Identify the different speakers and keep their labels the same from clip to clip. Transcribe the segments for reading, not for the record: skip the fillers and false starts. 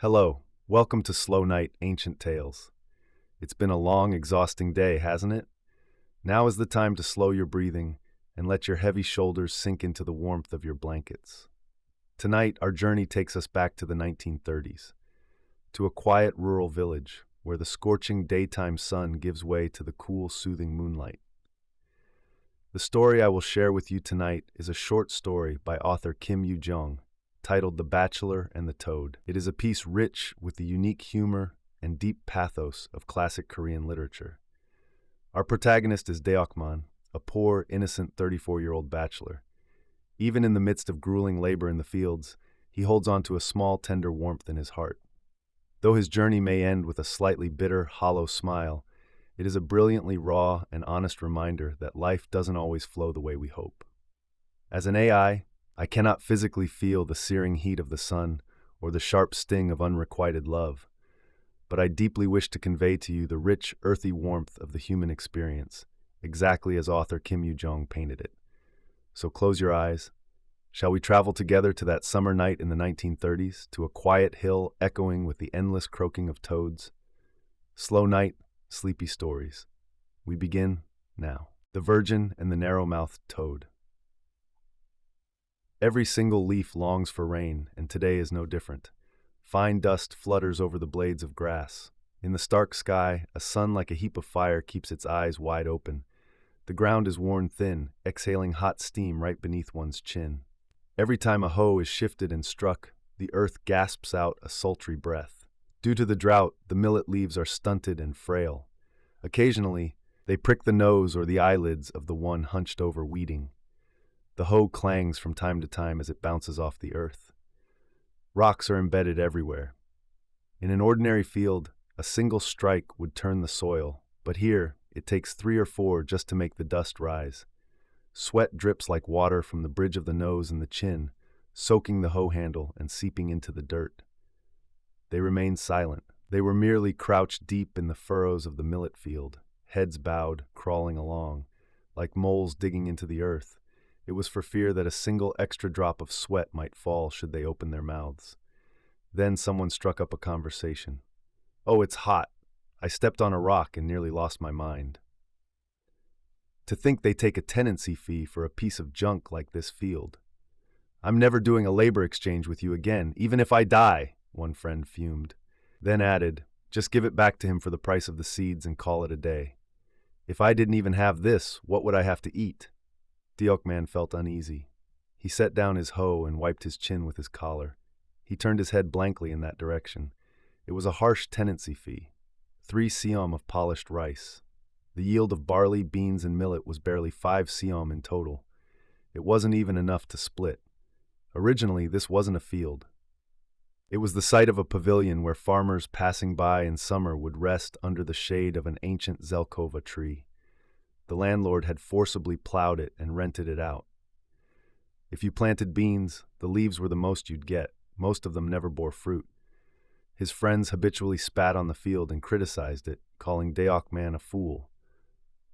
Speaker 1: Hello, welcome to Slow Night Ancient Tales. It's been a long, exhausting day, hasn't it? Now is the time to slow your breathing and let your heavy shoulders sink into the warmth of your blankets. Tonight, our journey takes us back to the 1930s, to a quiet rural village where the scorching daytime sun gives way to the cool, soothing moonlight. The story I will share with you tonight is a short story by author Kim You-jeong, titled The Bachelor and the Toad. It is a piece rich with the unique humor and deep pathos of classic Korean literature. Our protagonist is Deok-man, a poor, innocent 34-year-old bachelor. Even in the midst of grueling labor in the fields, he holds on to a small, tender warmth in his heart. Though his journey may end with a slightly bitter, hollow smile, it is a brilliantly raw and honest reminder that life doesn't always flow the way we hope. As an I cannot physically feel the searing heat of the sun or the sharp sting of unrequited love, but I deeply wish to convey to you the rich, earthy warmth of the human experience, exactly as author Kim You-jeong painted it. So close your eyes. Shall we travel together to that summer night in the 1930s, to a quiet hill echoing with the endless croaking of toads? Slow night, sleepy stories. We begin now. The Virgin and the Narrow-Mouthed Toad. Every single leaf longs for rain, and today is no different. Fine dust flutters over the blades of grass. In the stark sky, a sun like a heap of fire keeps its eyes wide open. The ground is worn thin, exhaling hot steam right beneath one's chin. Every time a hoe is shifted and struck, the earth gasps out a sultry breath. Due to the drought, the millet leaves are stunted and frail. Occasionally, they prick the nose or the eyelids of the one hunched over weeding. The hoe clangs from time to time as it bounces off the earth. Rocks are embedded everywhere. In an ordinary field, a single strike would turn the soil, but here it takes 3 or 4 just to make the dust rise. Sweat drips like water from the bridge of the nose and the chin, soaking the hoe handle and seeping into the dirt. They remained silent. They were merely crouched deep in the furrows of the millet field, heads bowed, crawling along, like moles digging into the earth. It was for fear that a single extra drop of sweat might fall should they open their mouths. Then someone struck up a conversation. "Oh, it's hot. I stepped on a rock and nearly lost my mind." To think they take a tenancy fee for a piece of junk like this field. "I'm never doing a labor exchange with you again, even if I die," one friend fumed. Then added, "Just give it back to him for the price of the seeds and call it a day. If I didn't even have this, what would I have to eat?" Deok-man felt uneasy. He set down his hoe and wiped his chin with his collar. He turned his head blankly in that direction. It was a harsh tenancy fee. 3 seom of polished rice. The yield of barley, beans, and millet was barely 5 seom in total. It wasn't even enough to split. Originally, this wasn't a field. It was the site of a pavilion where farmers passing by in summer would rest under the shade of an ancient zelkova tree. The landlord had forcibly plowed it and rented it out. If you planted beans, the leaves were the most you'd get. Most of them never bore fruit. His friends habitually spat on the field and criticized it, calling Deok-man a fool.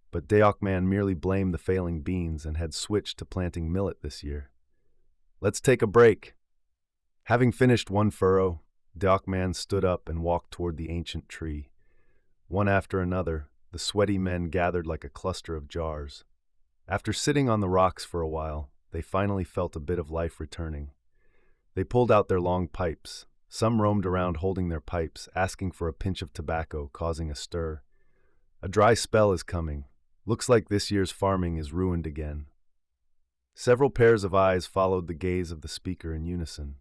Speaker 1: But Deok-man merely blamed the failing beans and had switched to planting millet this year. "Let's take a break." Having finished one furrow, Deok-man stood up and walked toward the ancient tree. One after another, the sweaty men gathered like a cluster of jars. After sitting on the rocks for a while, they finally felt a bit of life returning. They pulled out their long pipes. Some roamed around holding their pipes, asking for a pinch of tobacco, causing a stir. "A dry spell is coming. Looks like this year's farming is ruined again." Several pairs of eyes followed the gaze of the speaker in unison.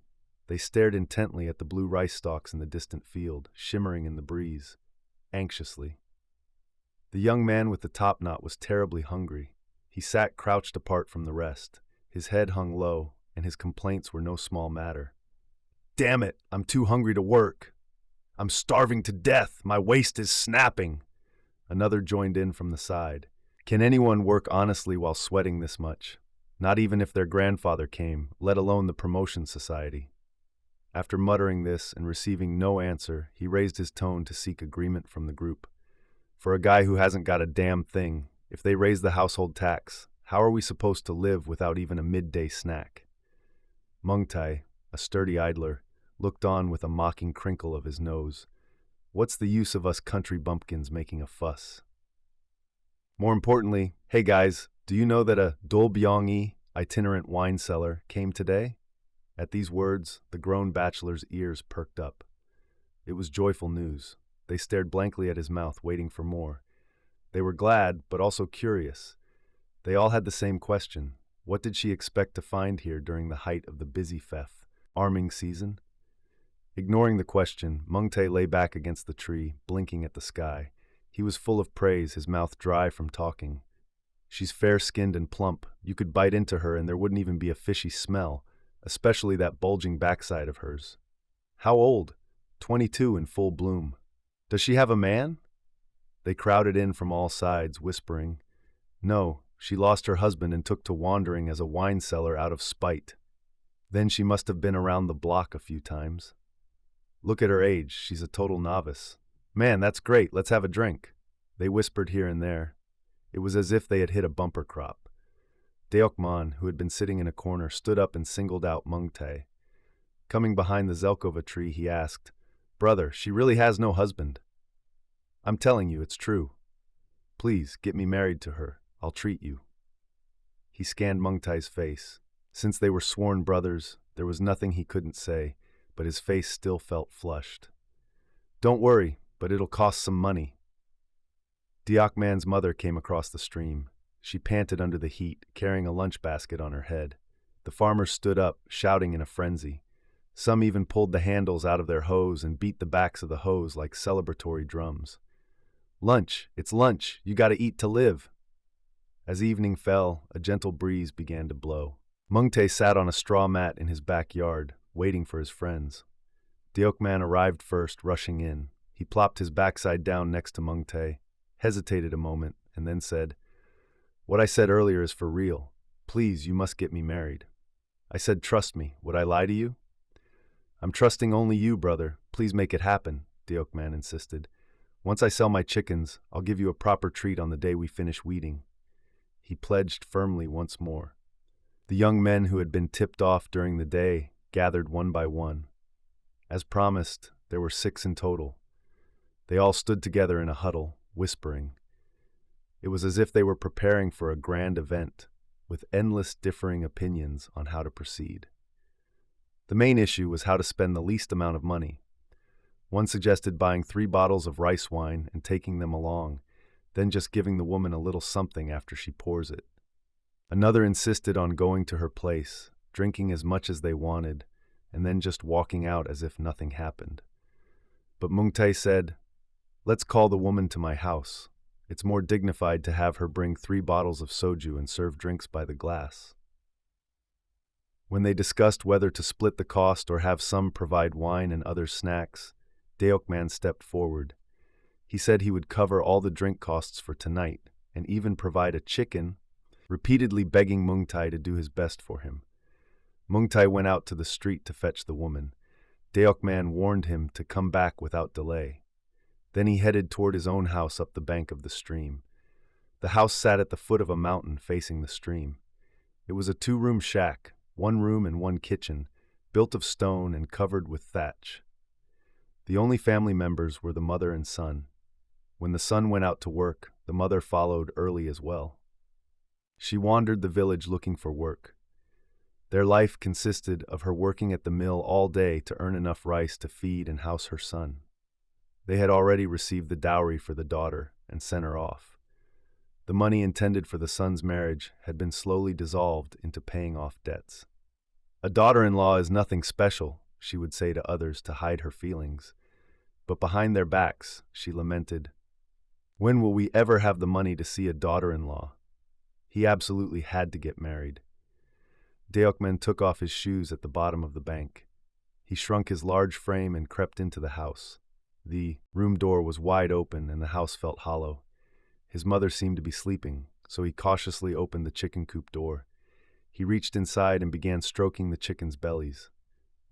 Speaker 1: They stared intently at the blue rice stalks in the distant field, shimmering in the breeze, anxiously. The young man with the topknot was terribly hungry. He sat crouched apart from the rest. His head hung low, and his complaints were no small matter. "Damn it, I'm too hungry to work. I'm starving to death. My waist is snapping." Another joined in from the side. "Can anyone work honestly while sweating this much? Not even if their grandfather came, let alone the promotion society." After muttering this and receiving no answer, he raised his tone to seek agreement from the group. "For a guy who hasn't got a damn thing, if they raise the household tax, how are we supposed to live without even a midday snack?" Mungtai, a sturdy idler, looked on with a mocking crinkle of his nose. What's the use of us country bumpkins making a fuss? More importantly, hey guys, do you know that a Dolbyongi itinerant wine cellar came today? At these words, the grown bachelor's ears perked up. It was joyful news. They stared blankly at his mouth, waiting for more. They were glad, but also curious. They all had the same question. What did she expect to find here during the height of the busy Fef arming season? Ignoring the question, Mungtae lay back against the tree, blinking at the sky. He was full of praise, his mouth dry from talking. She's fair-skinned and plump. You could bite into her and there wouldn't even be a fishy smell, especially that bulging backside of hers. How old? 22 in full bloom. Does she have a man? They crowded in from all sides, whispering. No, she lost her husband and took to wandering as a wine cellar out of spite. Then she must have been around the block a few times. Look at her age, she's a total novice. Man, that's great, let's have a drink. They whispered here and there. It was as if they had hit a bumper crop. Deok-man, who had been sitting in a corner, stood up and singled out Mungtae. Coming behind the Zelkova tree, he asked, "Brother, she really has no husband." "I'm telling you, it's true. Please, get me married to her. I'll treat you." He scanned Mungtae's face. Since they were sworn brothers, there was nothing he couldn't say, but his face still felt flushed. "Don't worry, but it'll cost some money." Deok-man's mother came across the stream. She panted under the heat, carrying a lunch basket on her head. The farmers stood up, shouting in a frenzy. Some even pulled the handles out of their hoes and beat the backs of the hoes like celebratory drums. "Lunch! It's lunch! You gotta eat to live!" As evening fell, a gentle breeze began to blow. Mungtae sat on a straw mat in his backyard, waiting for his friends. Deok-man arrived first, rushing in. He plopped his backside down next to Mungtae, hesitated a moment, and then said, "What I said earlier is for real. Please, you must get me married." I said, "Trust me. Would I lie to you?" "I'm trusting only you, brother. Please make it happen," Deok-man insisted. "Once I sell my chickens, I'll give you a proper treat on the day we finish weeding." He pledged firmly once more. The young men who had been tipped off during the day gathered one by one. As promised, there were 6 in total. They all stood together in a huddle, whispering. It was as if they were preparing for a grand event, with endless differing opinions on how to proceed. The main issue was how to spend the least amount of money. One suggested buying 3 bottles of rice wine and taking them along, then just giving the woman a little something after she pours it. Another insisted on going to her place, drinking as much as they wanted, and then just walking out as if nothing happened. But Mungtae said, "Let's call the woman to my house. It's more dignified to have her bring 3 bottles of soju and serve drinks by the glass." When they discussed whether to split the cost or have some provide wine and other snacks, Deok-man stepped forward. He said he would cover all the drink costs for tonight and even provide a chicken, repeatedly begging Mungtae to do his best for him. Mungtae went out to the street to fetch the woman. Deok-man warned him to come back without delay. Then he headed toward his own house up the bank of the stream. The house sat at the foot of a mountain facing the stream. It was a 2-room shack, 1 room and 1 kitchen, built of stone and covered with thatch. The only family members were the mother and son. When the son went out to work, the mother followed early as well. She wandered the village looking for work. Their life consisted of her working at the mill all day to earn enough rice to feed and house her son. They had already received the dowry for the daughter and sent her off. The money intended for the son's marriage had been slowly dissolved into paying off debts. "A daughter-in-law is nothing special," she would say to others to hide her feelings. But behind their backs, she lamented, "When will we ever have the money to see a daughter-in-law?" He absolutely had to get married. Deok-man took off his shoes at the bottom of the bank. He shrunk his large frame and crept into the house. The room door was wide open and the house felt hollow. His mother seemed to be sleeping, so he cautiously opened the chicken coop door. He reached inside and began stroking the chickens' bellies.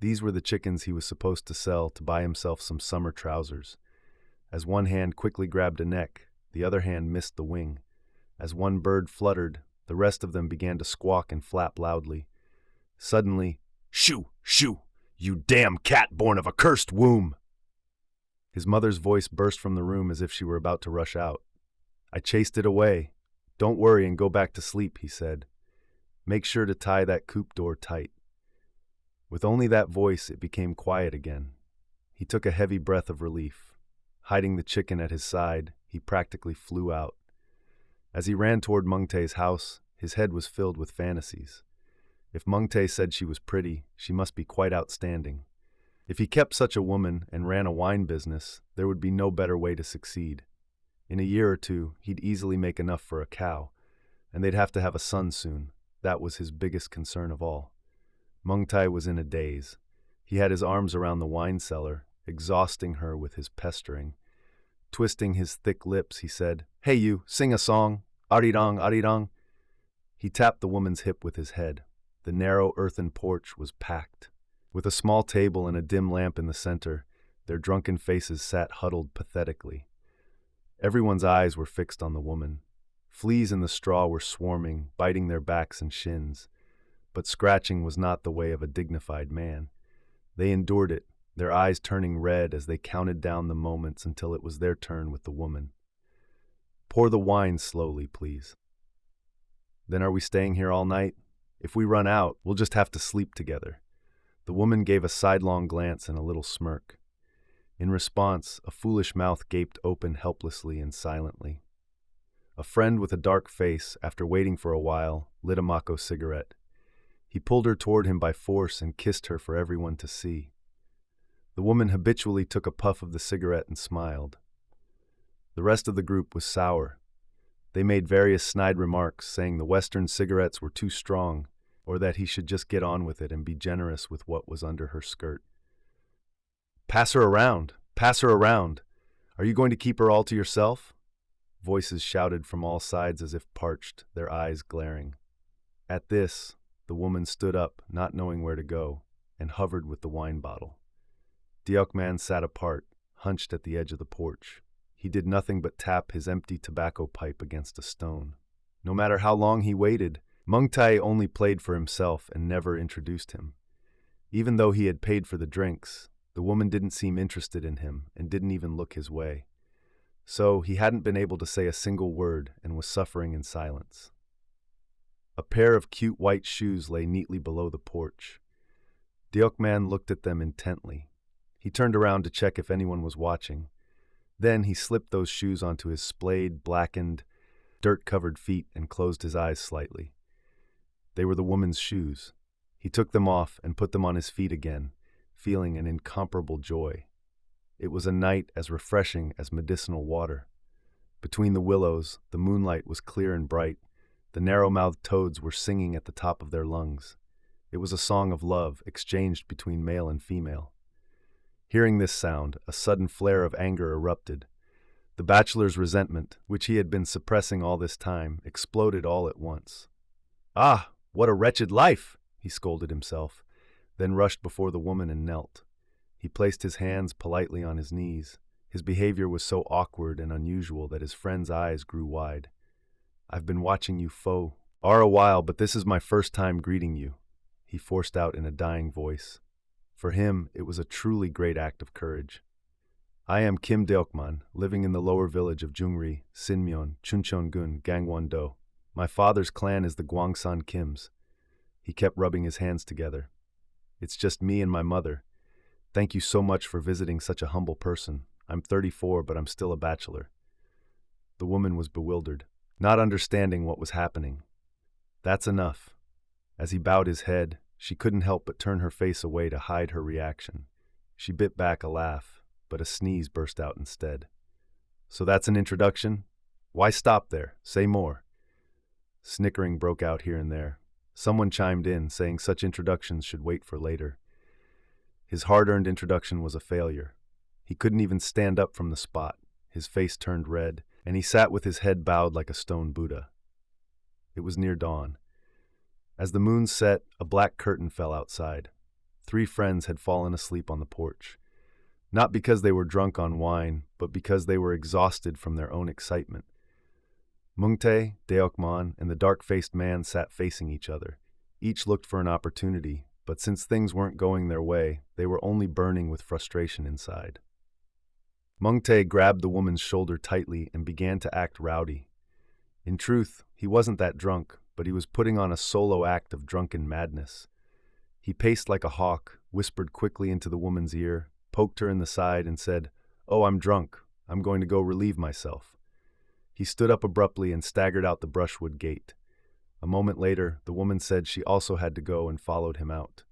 Speaker 1: These were the chickens he was supposed to sell to buy himself some summer trousers. As one hand quickly grabbed a neck, the other hand missed the wing. As one bird fluttered, the rest of them began to squawk and flap loudly. Suddenly, "Shoo! Shoo! You damn cat born of a cursed womb! His mother's voice burst from the room as if she were about to rush out. I chased it away. Don't worry and go back to sleep, he said. Make sure to tie that coop door tight. With only that voice, it became quiet again. He took a heavy breath of relief. Hiding the chicken at his side, he practically flew out. As he ran toward Mungtae's house, his head was filled with fantasies. If Mungtae said she was pretty, she must be quite outstanding. If he kept such a woman and ran a wine business, there would be no better way to succeed. In a year or two, he'd easily make enough for a cow, and they'd have to have a son soon. That was his biggest concern of all. Mungtae was in a daze. He had his arms around the wine cellar, exhausting her with his pestering. Twisting his thick lips, he said, "Hey you, sing a song. Arirang, arirang." He tapped the woman's hip with his head. The narrow earthen porch was packed. With a small table and a dim lamp in the center, their drunken faces sat huddled pathetically. Everyone's eyes were fixed on the woman. Fleas in the straw were swarming, biting their backs and shins. But scratching was not the way of a dignified man. They endured it, their eyes turning red as they counted down the moments until it was their turn with the woman. Pour the wine slowly, please. Then are we staying here all night? If we run out, we'll just have to sleep together. The woman gave a sidelong glance and a little smirk. In response, a foolish mouth gaped open helplessly and silently. A friend with a dark face, after waiting for a while, lit a Mako cigarette. He pulled her toward him by force and kissed her for everyone to see. The woman habitually took a puff of the cigarette and smiled. The rest of the group was sour. They made various snide remarks, saying the Western cigarettes were too strong, or that he should just get on with it and be generous with what was under her skirt. Pass her around! Pass her around! Are you going to keep her all to yourself? Voices shouted from all sides as if parched, their eyes glaring. At this, the woman stood up, not knowing where to go, and hovered with the wine bottle. Deok-man sat apart, hunched at the edge of the porch. He did nothing but tap his empty tobacco pipe against a stone. No matter how long he waited, Mungtae only played for himself and never introduced him. Even though he had paid for the drinks, the woman didn't seem interested in him and didn't even look his way. So he hadn't been able to say a single word and was suffering in silence. A pair of cute white shoes lay neatly below the porch. Deok-man looked at them intently. He turned around to check if anyone was watching. Then he slipped those shoes onto his splayed, blackened, dirt-covered feet and closed his eyes slightly. They were the woman's shoes. He took them off and put them on his feet again, feeling an incomparable joy. It was a night as refreshing as medicinal water. Between the willows, the moonlight was clear and bright. The narrow-mouthed toads were singing at the top of their lungs. It was a song of love exchanged between male and female. Hearing this sound, a sudden flare of anger erupted. The bachelor's resentment, which he had been suppressing all this time, exploded all at once. "Ah, what a wretched life!" he scolded himself, then rushed before the woman and knelt. He placed his hands politely on his knees. His behavior was so awkward and unusual that his friend's eyes grew wide. "I've been watching you for a while, but this is my first time greeting you," he forced out in a dying voice. For him, it was a truly great act of courage. "I am Kim Deok-man, living in the lower village of Jungri, Sinmyeon, Chuncheon-gun, Gangwon-do. My father's clan is the Gwangsan Kims." He kept rubbing his hands together. "It's just me and my mother. Thank you so much for visiting such a humble person. I'm 34, but I'm still a bachelor." The woman was bewildered, not understanding what was happening. "That's enough." As he bowed his head, she couldn't help but turn her face away to hide her reaction. She bit back a laugh, but a sneeze burst out instead. "So that's an introduction? Why stop there? Say more." Snickering broke out here and there. Someone chimed in, saying such introductions should wait for later. His hard-earned introduction was a failure. He couldn't even stand up from the spot. His face turned red, and he sat with his head bowed like a stone Buddha. It was near dawn. As the moon set, a black curtain fell outside. 3 friends had fallen asleep on the porch. Not because they were drunk on wine, but because they were exhausted from their own excitement. Mungtae, Deok-man, and the dark-faced man sat facing each other. Each looked for an opportunity, but since things weren't going their way, they were only burning with frustration inside. Mungtae grabbed the woman's shoulder tightly and began to act rowdy. In truth, he wasn't that drunk, but he was putting on a solo act of drunken madness. He paced like a hawk, whispered quickly into the woman's ear, poked her in the side, and said, "Oh, I'm drunk. I'm going to go relieve myself." He stood up abruptly and staggered out the brushwood gate. A moment later, the woman said she also had to go and followed him out.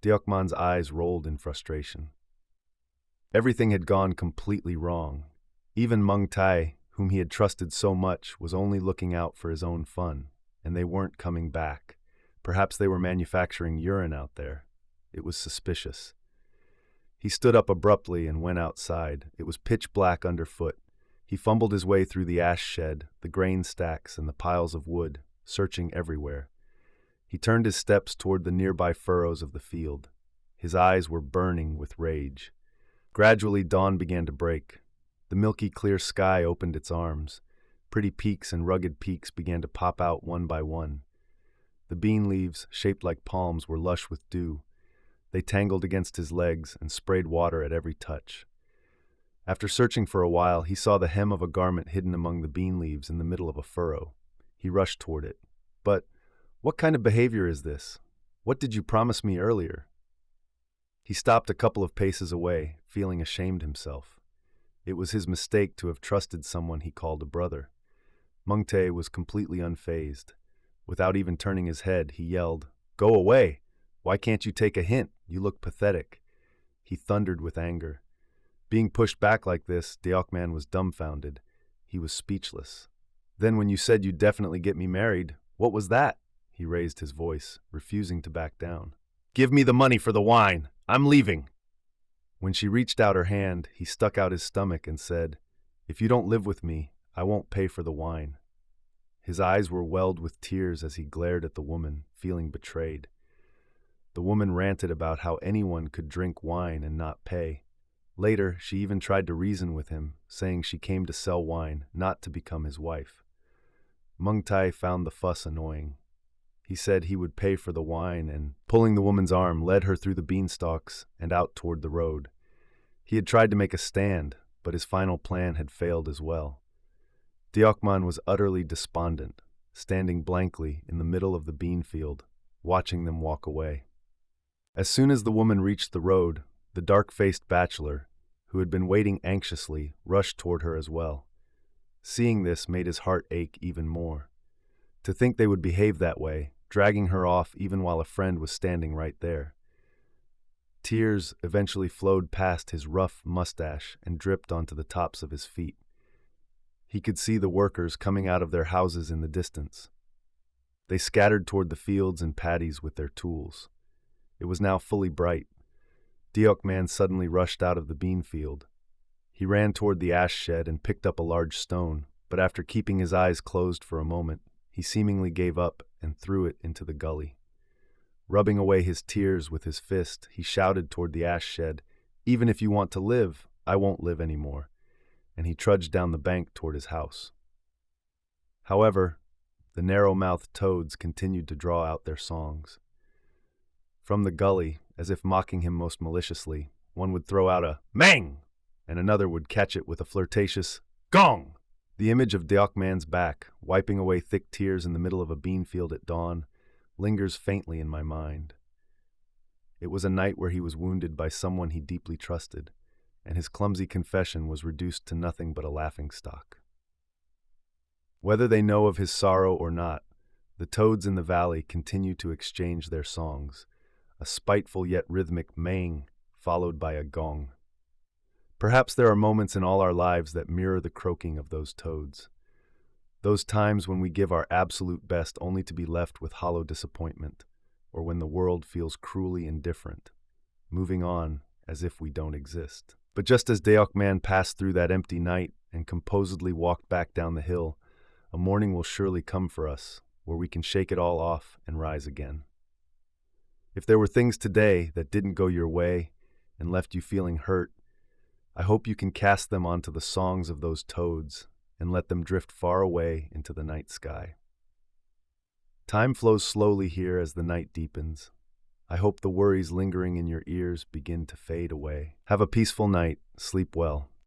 Speaker 1: Deok-man's eyes rolled in frustration. Everything had gone completely wrong. Even Mungtae, whom he had trusted so much, was only looking out for his own fun, and they weren't coming back. Perhaps they were manufacturing urine out there. It was suspicious. He stood up abruptly and went outside. It was pitch black underfoot. He fumbled his way through the ash shed, the grain stacks, and the piles of wood, searching everywhere. He turned his steps toward the nearby furrows of the field. His eyes were burning with rage. Gradually, dawn began to break. The milky clear sky opened its arms. Pretty peaks and rugged peaks began to pop out one by one. The bean leaves, shaped like palms, were lush with dew. They tangled against his legs and sprayed water at every touch. After searching for a while, he saw the hem of a garment hidden among the bean leaves in the middle of a furrow. He rushed toward it. "But what kind of behavior is this? What did you promise me earlier?" He stopped a couple of paces away, feeling ashamed himself. It was his mistake to have trusted someone he called a brother. Mungtae was completely unfazed. Without even turning his head, he yelled, "Go away! Why can't you take a hint? You look pathetic." He thundered with anger. Being pushed back like this, Deok-man was dumbfounded. He was speechless. "Then when you said you'd definitely get me married, what was that?" He raised his voice, refusing to back down. "Give me the money for the wine. I'm leaving." When she reached out her hand, he stuck out his stomach and said, "If you don't live with me, I won't pay for the wine." His eyes were welled with tears as he glared at the woman, feeling betrayed. The woman ranted about how anyone could drink wine and not pay. Later, she even tried to reason with him, saying she came to sell wine, not to become his wife. Mungtae found the fuss annoying. He said he would pay for the wine and, pulling the woman's arm, led her through the beanstalks and out toward the road. He had tried to make a stand, but his final plan had failed as well. Deok-man was utterly despondent, standing blankly in the middle of the bean field, watching them walk away. As soon as the woman reached the road, the dark-faced bachelor, who had been waiting anxiously, rushed toward her as well. Seeing this made his heart ache even more. To think they would behave that way, dragging her off even while a friend was standing right there. Tears eventually flowed past his rough mustache and dripped onto the tops of his feet. He could see the workers coming out of their houses in the distance. They scattered toward the fields and paddies with their tools. It was now fully bright. Deok-man suddenly rushed out of the bean field. He ran toward the ash shed and picked up a large stone, but after keeping his eyes closed for a moment, he seemingly gave up and threw it into the gully. Rubbing away his tears with his fist, he shouted toward the ash shed, "Even if you want to live, I won't live anymore," and he trudged down the bank toward his house. However, the narrow-mouthed toads continued to draw out their songs. From the gully, as if mocking him most maliciously, one would throw out a "Mang!" and another would catch it with a flirtatious "Gong!" The image of Deok-man's back, wiping away thick tears in the middle of a bean field at dawn, lingers faintly in my mind. It was a night where he was wounded by someone he deeply trusted, and his clumsy confession was reduced to nothing but a laughingstock. Whether they know of his sorrow or not, the toads in the valley continue to exchange their songs, a spiteful yet rhythmic maying followed by a gong. Perhaps there are moments in all our lives that mirror the croaking of those toads. Those times when we give our absolute best only to be left with hollow disappointment, or when the world feels cruelly indifferent, moving on as if we don't exist. But just as Deok-man passed through that empty night and composedly walked back down the hill, a morning will surely come for us, where we can shake it all off and rise again. If there were things today that didn't go your way and left you feeling hurt, I hope you can cast them onto the songs of those toads and let them drift far away into the night sky. Time flows slowly here as the night deepens. I hope the worries lingering in your ears begin to fade away. Have a peaceful night. Sleep well.